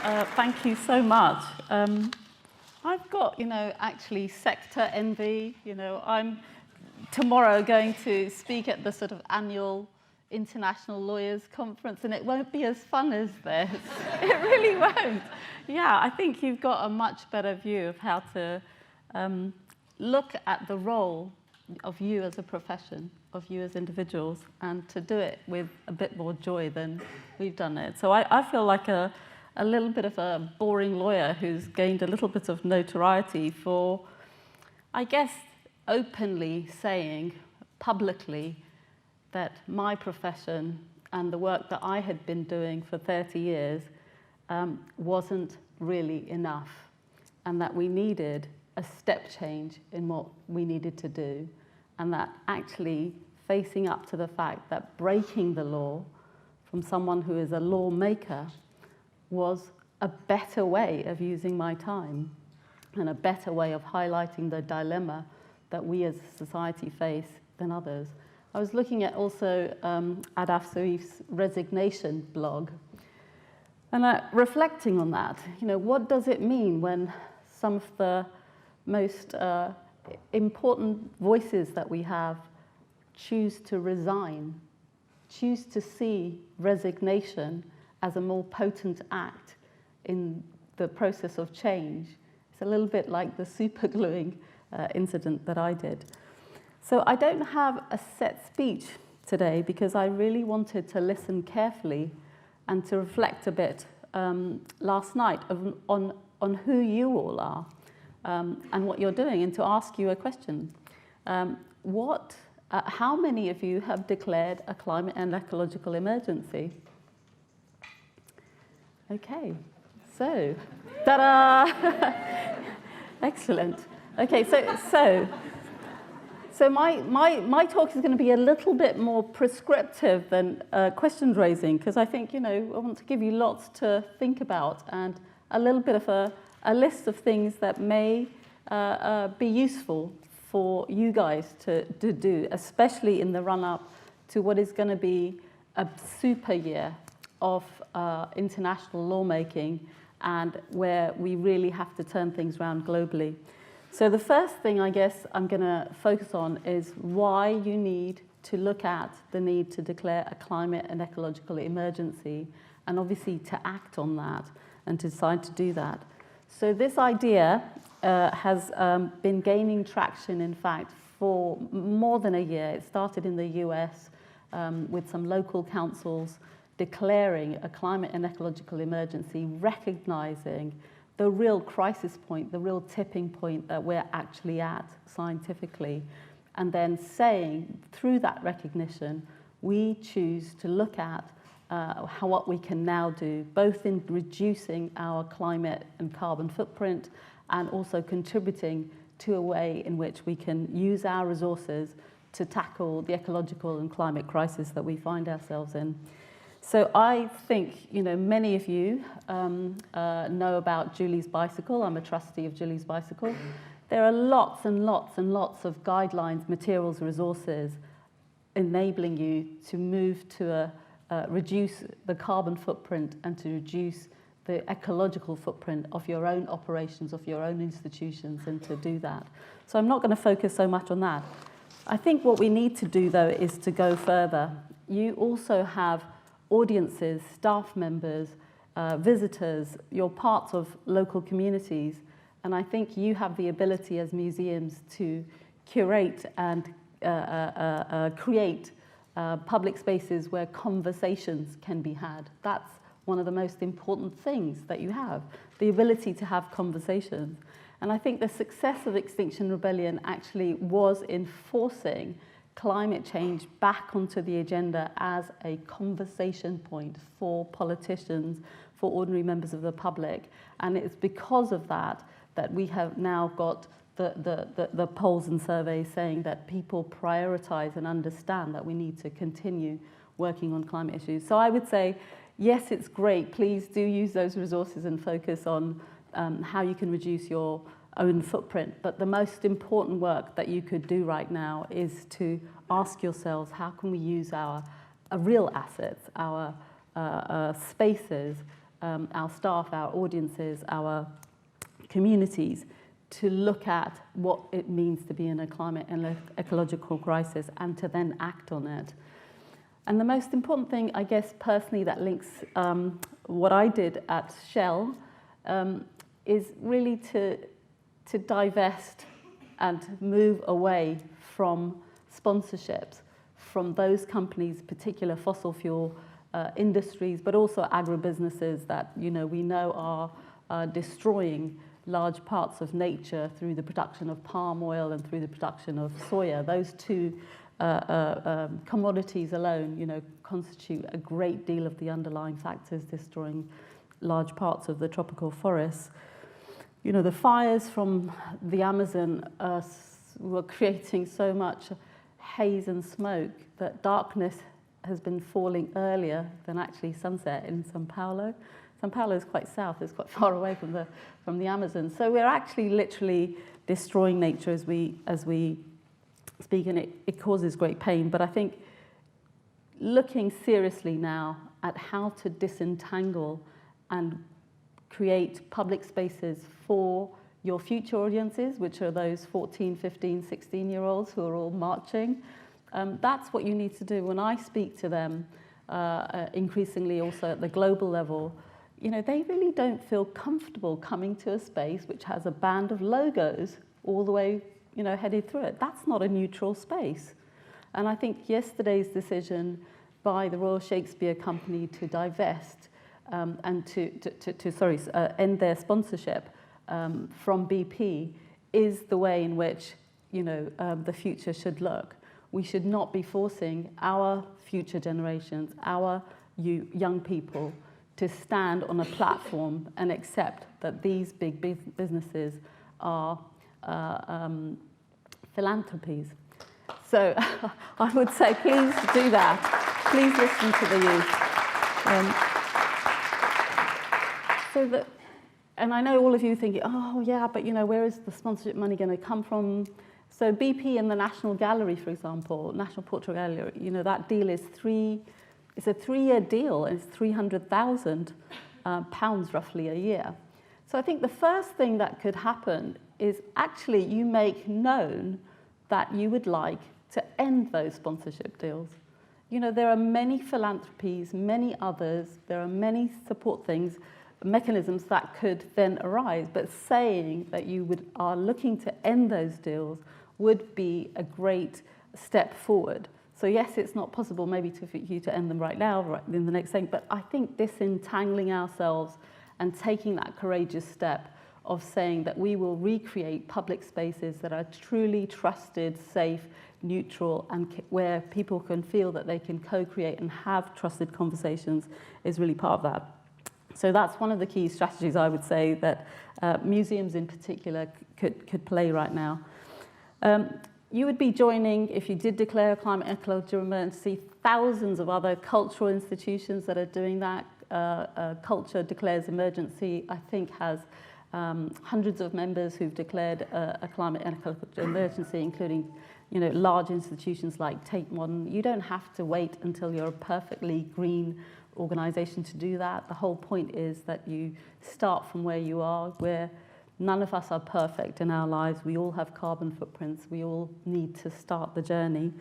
Thank you so much. I've got, actually sector envy. I'm tomorrow going to speak at the sort of annual International Lawyers Conference, and it won't be as fun as this. It really won't. Yeah, I think you've got a much better view of how to look at the role of you as a profession, of you as individuals, and to do it with a bit more joy than we've done it. So I feel like a little bit of a boring lawyer who's gained a little bit of notoriety for, I guess, openly saying publicly that my profession and the work that I had been doing for 30 years wasn't really enough, and that we needed a step change in what we needed to do, and that actually facing up to the fact that breaking the law from someone who is a lawmaker was a better way of using my time and a better way of highlighting the dilemma that we as a society face than others. I was looking at also Adaf Saif's resignation blog, and reflecting on that, what does it mean when some of the most important voices that we have choose to resign, choose to see resignation as a more potent act in the process of change? It's a little bit like the supergluing incident that I did. So I don't have a set speech today because I really wanted to listen carefully and to reflect a bit last night on who you all are and what you're doing, and to ask you a question. How many of you have declared a climate and ecological emergency? Okay, so, ta-da! Excellent. Okay, so my talk is going to be a little bit more prescriptive than questions raising, because I think, I want to give you lots to think about and a little bit of a list of things that may be useful for you guys to do, especially in the run-up to what is going to be a super year of international lawmaking, and where we really have to turn things around globally. So the first thing I guess I'm going to focus on is why you need to look at the need to declare a climate and ecological emergency, and obviously to act on that and to decide to do that. So this idea has been gaining traction, in fact, for more than a year. It started in the US with some local councils declaring a climate and ecological emergency, recognizing the real crisis point, the real tipping point that we're actually at scientifically, and then saying, through that recognition, we choose to look at what we can now do, both in reducing our climate and carbon footprint, and also contributing to a way in which we can use our resources to tackle the ecological and climate crisis that we find ourselves in. So I think, many of you know about Julie's Bicycle. I'm a trustee of Julie's Bicycle. There are lots and lots and lots of guidelines, materials, resources enabling you to move to reduce the carbon footprint and to reduce the ecological footprint of your own operations, of your own institutions, and to do that. So I'm not going to focus so much on that. I think what we need to do, though, is to go further. You also have audiences, staff members, visitors, you're parts of local communities, and I think you have the ability as museums to curate and create public spaces where conversations can be had. That's one of the most important things that you have, the ability to have conversations. And I think the success of Extinction Rebellion actually was in forcing climate change back onto the agenda as a conversation point for politicians, for ordinary members of the public. And it's because of that that we have now got the polls and surveys saying that people prioritize and understand that we need to continue working on climate issues. So I would say, yes, it's great. Please do use those resources and focus on how you can reduce your own footprint. But the most important work that you could do right now is to ask yourselves, how can we use our real assets, our spaces, our staff, our audiences, our communities to look at what it means to be in a climate and ecological crisis and to then act on it. And the most important thing, I guess, personally, that links what I did at Shell is really to divest and move away from sponsorships from those companies, particular fossil fuel industries, but also agribusinesses that we know are destroying large parts of nature through the production of palm oil and through the production of soya. Those two commodities alone, constitute a great deal of the underlying factors destroying large parts of the tropical forests. The fires from the Amazon were creating so much haze and smoke that darkness has been falling earlier than actually sunset in São Paulo. São Paulo is quite south, it's quite far away from the Amazon. So we're actually literally destroying nature as we speak, and it causes great pain. But I think looking seriously now at how to disentangle and create public spaces for your future audiences, which are those 14, 15, 16-year-olds who are all marching, that's what you need to do. When I speak to them, increasingly also at the global level, they really don't feel comfortable coming to a space which has a band of logos all the way, headed through it. That's not a neutral space. And I think yesterday's decision by the Royal Shakespeare Company to divest and to end their sponsorship from BP is the way in which, the future should look. We should not be forcing our future generations, our young people, to stand on a platform and accept that these big businesses are philanthropies. So I would say, please do that. Please listen to the youth. And I know all of you thinking, oh yeah, but where is the sponsorship money going to come from? So BP and the National Gallery, for example, National Portrait Gallery, that deal is it's a 3-year deal, and it's £300,000 roughly a year. So I think the first thing that could happen is actually you make known that you would like to end those sponsorship deals. There are many philanthropies, many others, there are many support mechanisms that could then arise, but saying that you are looking to end those deals would be a great step forward. So yes, it's not possible maybe for you to end them right now, right in the next thing, but I think disentangling ourselves and taking that courageous step of saying that we will recreate public spaces that are truly trusted, safe, neutral, and where people can feel that they can co-create and have trusted conversations is really part of that. So that's one of the key strategies I would say that museums in particular could play right now. You would be joining, if you did declare a climate ecological emergency, thousands of other cultural institutions that are doing that. Culture Declares Emergency, I think, has hundreds of members who've declared a climate ecological emergency, including large institutions like Tate Modern. You don't have to wait until you're a perfectly green organisation to do that. The whole point is that you start from where you are, where none of us are perfect in our lives. We all have carbon footprints. We all need to start the journey.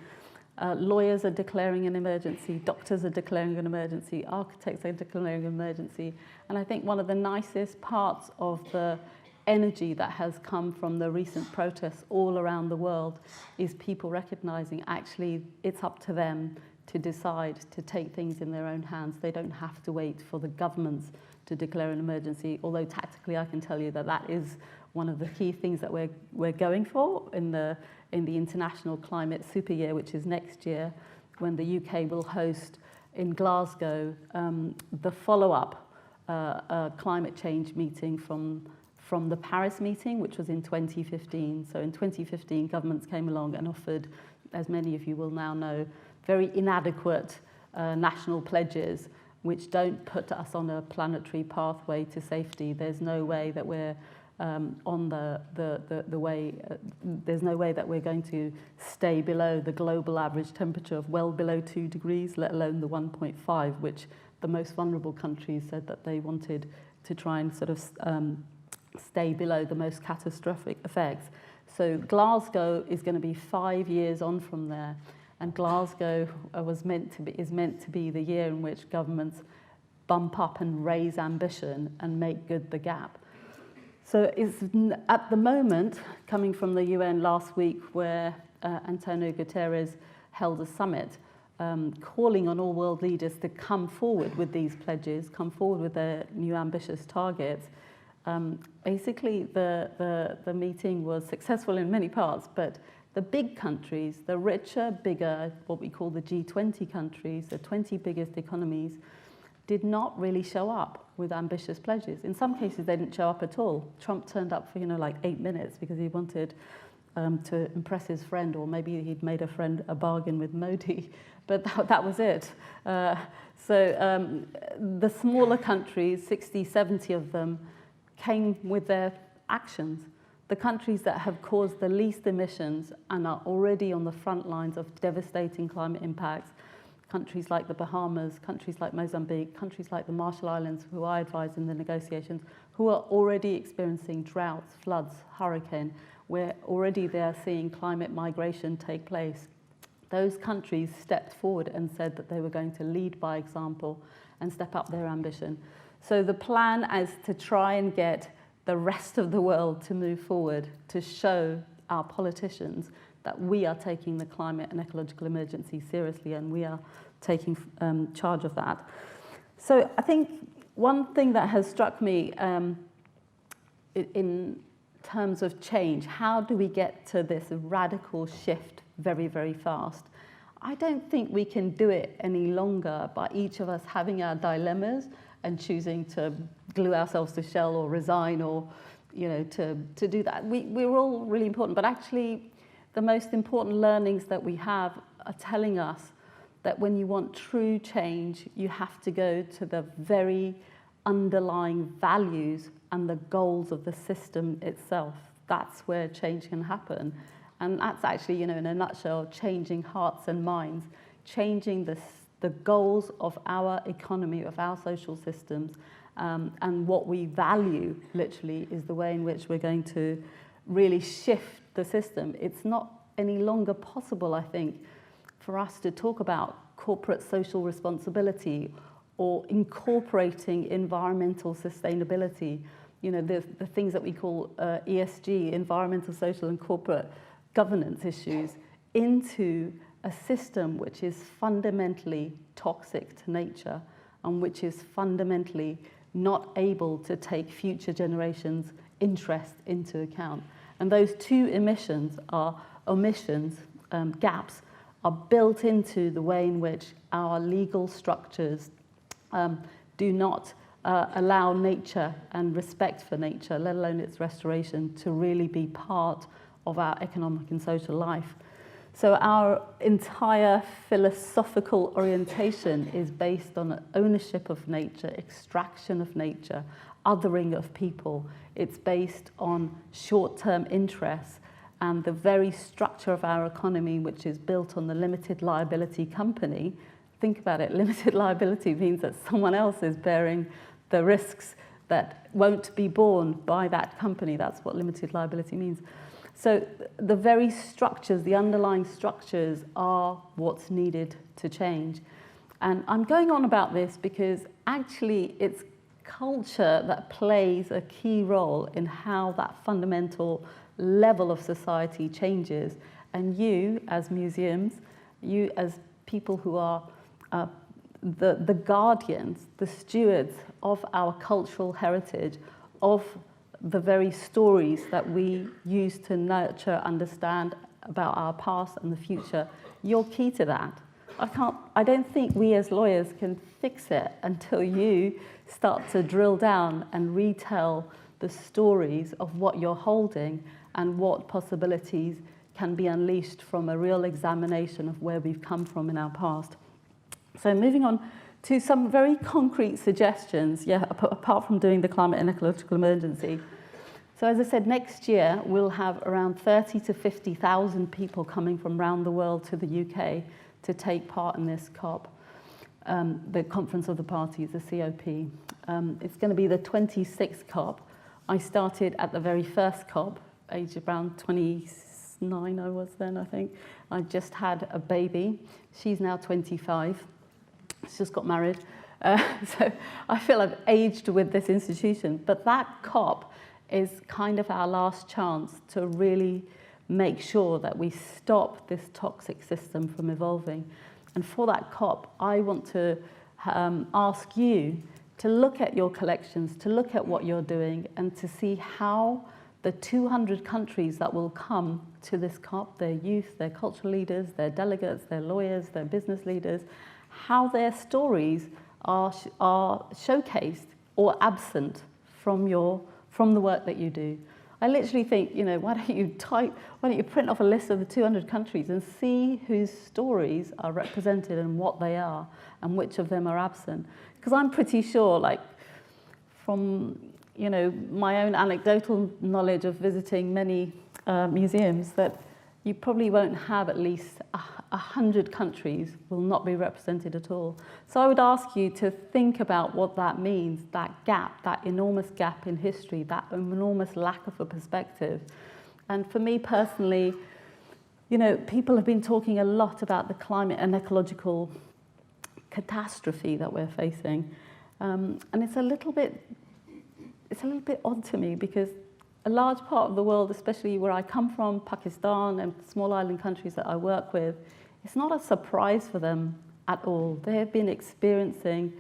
Lawyers are declaring an emergency. Doctors are declaring an emergency. Architects are declaring an emergency. And I think one of the nicest parts of the energy that has come from the recent protests all around the world is people recognizing actually it's up to them to decide to take things in their own hands. They don't have to wait for the governments to declare an emergency, although tactically I can tell you that that is one of the key things that we're going for in the International Climate Super Year, which is next year, when the UK will host in Glasgow the follow-up climate change meeting from the Paris meeting, which was in 2015. So in 2015, governments came along and offered, as many of you will now know, very inadequate national pledges, which don't put us on a planetary pathway to safety. There's no way that we're on the way. There's no way that we're going to stay below the global average temperature of well below 2 degrees, let alone the 1.5, which the most vulnerable countries said that they wanted to try and sort of stay below the most catastrophic effects. So Glasgow is going to be 5 years on from there, and Glasgow is meant to be the year in which governments bump up and raise ambition and make good the gap. So it's at the moment, coming from the UN last week, where Antonio Guterres held a summit, calling on all world leaders to come forward with these pledges, come forward with their new ambitious targets. Basically, the meeting was successful in many parts, but the big countries, the richer, bigger, what we call the G20 countries, the 20 biggest economies, did not really show up with ambitious pledges. In some cases, they didn't show up at all. Trump turned up for, like 8 minutes because he wanted to impress his friend, or maybe he'd made a bargain with Modi, but that was it. So the smaller countries, 60, 70 of them, came with their actions. The countries that have caused the least emissions and are already on the front lines of devastating climate impacts, countries like the Bahamas, countries like Mozambique, countries like the Marshall Islands, who I advised in the negotiations, who are already experiencing droughts, floods, hurricane, where already they are seeing climate migration take place. Those countries stepped forward and said that they were going to lead by example and step up their ambition. So the plan is to try and get the rest of the world to move forward, to show our politicians that we are taking the climate and ecological emergency seriously, and we are taking charge of that. So I think one thing that has struck me in terms of change, how do we get to this radical shift very, very fast? I don't think we can do it any longer by each of us having our dilemmas and choosing to glue ourselves to Shell or resign, or to do that. We're all really important, but actually the most important learnings that we have are telling us that when you want true change, you have to go to the very underlying values and the goals of the system itself. That's where change can happen. And that's actually, in a nutshell, changing hearts and minds, changing the goals of our economy, of our social systems, and what we value, literally, is the way in which we're going to really shift the system. It's not any longer possible, I think, for us to talk about corporate social responsibility or incorporating environmental sustainability, the things that we call ESG, environmental, social, and corporate governance issues, into a system which is fundamentally toxic to nature and which is fundamentally not able to take future generations' interest into account. And those two gaps are built into the way in which our legal structures do not allow nature and respect for nature, let alone its restoration, to really be part of our economic and social life. So our entire philosophical orientation is based on ownership of nature, extraction of nature, othering of people. It's based on short-term interests, and the very structure of our economy, which is built on the limited liability company. Think about it, limited liability means that someone else is bearing the risks that won't be borne by that company. That's what limited liability means. So the very structures, the underlying structures, are what's needed to change. And I'm going on about this because actually it's culture that plays a key role in how that fundamental level of society changes. And you, as museums, you as people who are the guardians, the stewards of our cultural heritage, of the very stories that we use to nurture, understand about our past and the future, you're key to that. I don't think we as lawyers can fix it until you start to drill down and retell the stories of what you're holding and what possibilities can be unleashed from a real examination of where we've come from in our past. So moving on to some very concrete suggestions, apart from doing the climate and ecological emergency. So as I said, next year we'll have around 30 to 50,000 people coming from around the world to the UK to take part in this COP. the Conference of the Parties, the COP. It's going to be the 26th COP. I started at the very first COP, age around 29 I was then, I think. I just had a baby. She's now 25. She's just got married. So I feel I've aged with this institution. But that COP is kind of our last chance to really make sure that we stop this toxic system from evolving. And for that COP, I want to ask you to look at your collections, to look at what you're doing, and to see how the 200 countries that will come to this COP, their youth, their cultural leaders, their delegates, their lawyers, their business leaders, how their stories are showcased or absent from the work that you do. I literally think, why don't you print off a list of the 200 countries and see whose stories are represented and what they are and which of them are absent. Because I'm pretty sure, like, from, my own anecdotal knowledge of visiting many museums, that you probably won't have at least 100 countries will not be represented at all. So I would ask you to think about what that means, that gap, that enormous gap in history, that enormous lack of a perspective. And for me personally, people have been talking a lot about the climate and ecological catastrophe that we're facing. And it's a little bit odd to me, because a large part of the world, especially where I come from, Pakistan and small island countries that I work with, it's not a surprise for them at all. They have been experiencing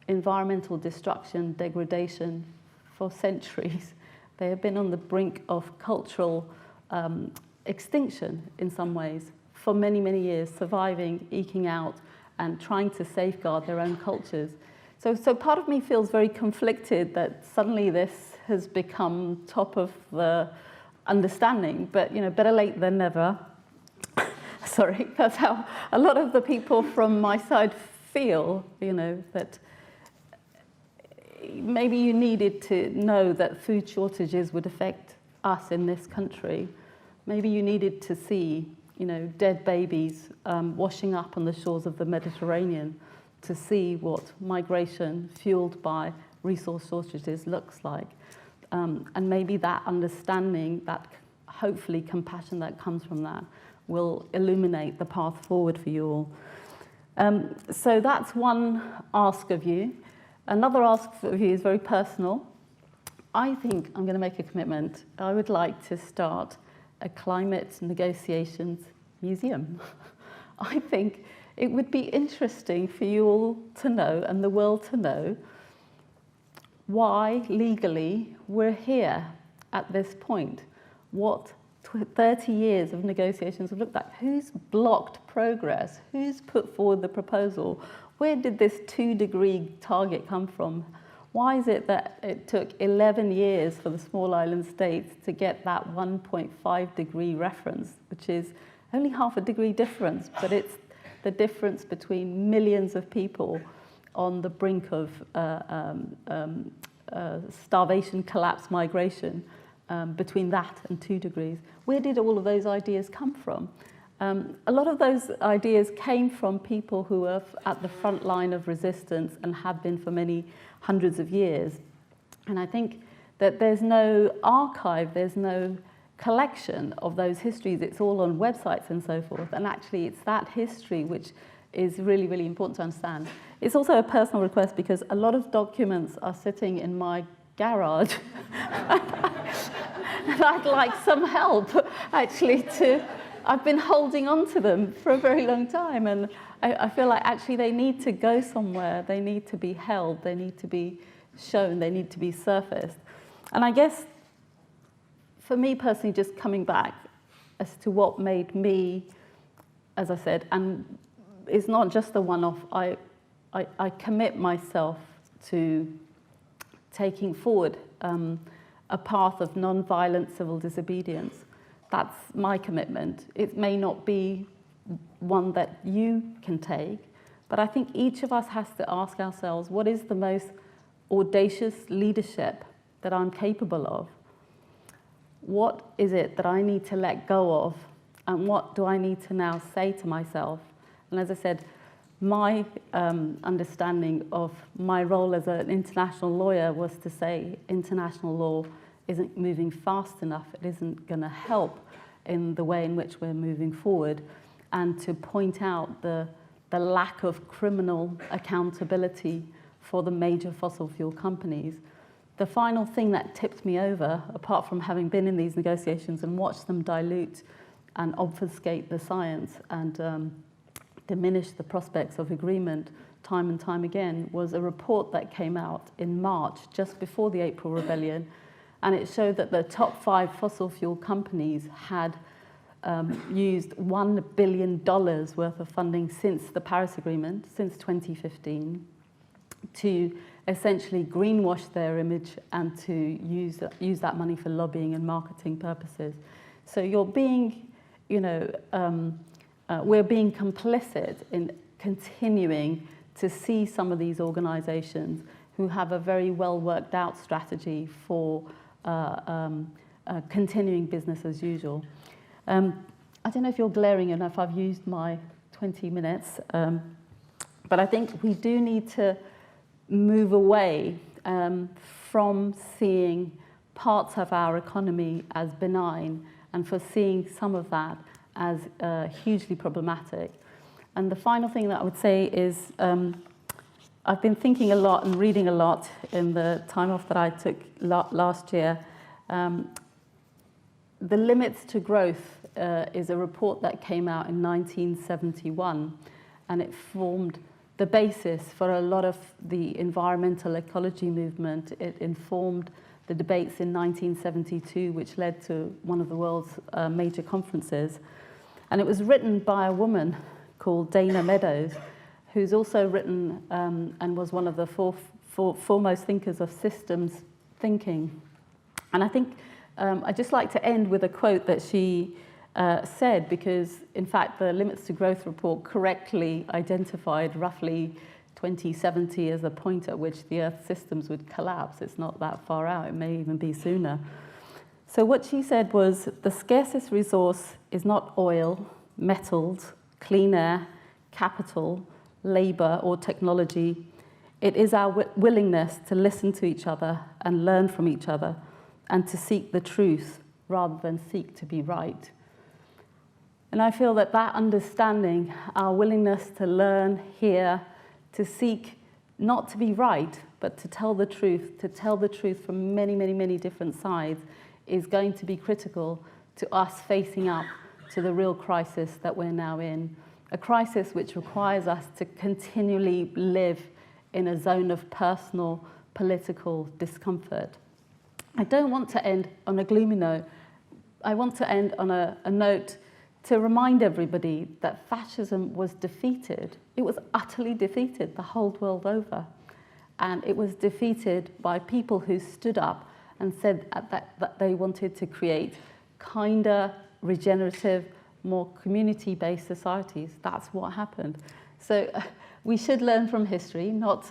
environmental destruction, degradation for centuries. They have been on the brink of cultural extinction in some ways for many, many years, surviving, eking out, and trying to safeguard their own cultures. So part of me feels very conflicted that suddenly this has become top of the understanding, but better late than never. Sorry, that's how a lot of the people from my side feel, that maybe you needed to know that food shortages would affect us in this country. Maybe you needed to see, dead babies washing up on the shores of the Mediterranean to see what migration fueled by resource shortages looks like. And maybe that understanding, that hopefully compassion that comes from that, will illuminate the path forward for you all. So that's one ask of you. Another ask of you is very personal. I think I'm going to make a commitment. I would like to start a climate negotiations museum. I think it would be interesting for you all to know, and the world to know, why legally we're here at this point. What 30 years of negotiations have looked like. Who's blocked progress? Who's put forward the proposal? Where did this 2-degree target come from? Why is it that it took 11 years for the small island states to get that 1.5-degree reference, which is only half a degree difference, but it's the difference between millions of people on the brink of starvation, collapse, migration, between that and 2 degrees. Where did all of those ideas come from? A lot of those ideas came from people who are at the front line of resistance and have been for many hundreds of years. And I think that there's no archive, there's no collection of those histories. It's all on websites and so forth. And actually, it's that history which is really, really important to understand. It's also a personal request, because a lot of documents are sitting in my garage. And I'd like some help, actually, I've been holding on to them for a very long time, and I feel like actually they need to go somewhere, they need to be held, they need to be shown, they need to be surfaced. And I guess, for me personally, just coming back as to what made me, as I said, and it's not just a one-off, I commit myself to taking forward a path of non-violent civil disobedience. That's my commitment. It may not be one that you can take, but I think each of us has to ask ourselves, what is the most audacious leadership that I'm capable of? What is it that I need to let go of? And what do I need to now say to myself? And as I said, my understanding of my role as an international lawyer was to say international law isn't moving fast enough, it isn't going to help in the way in which we're moving forward, and to point out the lack of criminal accountability for the major fossil fuel companies. The final thing that tipped me over, apart from having been in these negotiations and watched them dilute and obfuscate the science and diminish the prospects of agreement time and time again, was a report that came out in March, just before the April Rebellion, and it showed that the top 5 fossil fuel companies had used $1 billion worth of funding since the Paris Agreement, since 2015, to essentially greenwash their image and to use that money for lobbying and marketing purposes. So you're being, we're being complicit in continuing to see some of these organizations who have a very well worked out strategy for continuing business as usual. I don't know if you're glaring enough, I've used my 20 minutes, but I think we do need to move away from seeing parts of our economy as benign and for seeing some of that as hugely problematic. And the final thing that I would say is I've been thinking a lot and reading a lot in the time off that I took last year. The Limits to Growth is a report that came out in 1971, and it formed the basis for a lot of the environmental ecology movement. It informed the debates in 1972, which led to one of the world's major conferences. And it was written by a woman called Dana Meadows, who's also written and was one of the foremost thinkers of systems thinking. And I think I'd just like to end with a quote that she said, because in fact the Limits to Growth report correctly identified roughly 2070 as the point at which the Earth systems would collapse. It's not that far out, it may even be sooner. So what she said was, the scarcest resource is not oil, metals, clean air, capital, labor, or technology. It is our willingness to listen to each other and learn from each other, and to seek the truth rather than seek to be right. And I feel that that understanding, our willingness to learn, hear, to seek not to be right, but to tell the truth from many, many, many different sides, is going to be critical to us facing up to the real crisis that we're now in. A crisis which requires us to continually live in a zone of personal, political discomfort. I don't want to end on a gloomy note. I want to end on a note to remind everybody that fascism was defeated. It was utterly defeated the whole world over. And it was defeated by people who stood up and said that they wanted to create kinder, regenerative, more community-based societies. That's what happened. So we should learn from history, not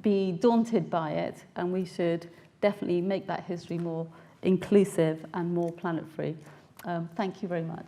be daunted by it, and we should definitely make that history more inclusive and more planet-free. Thank you very much.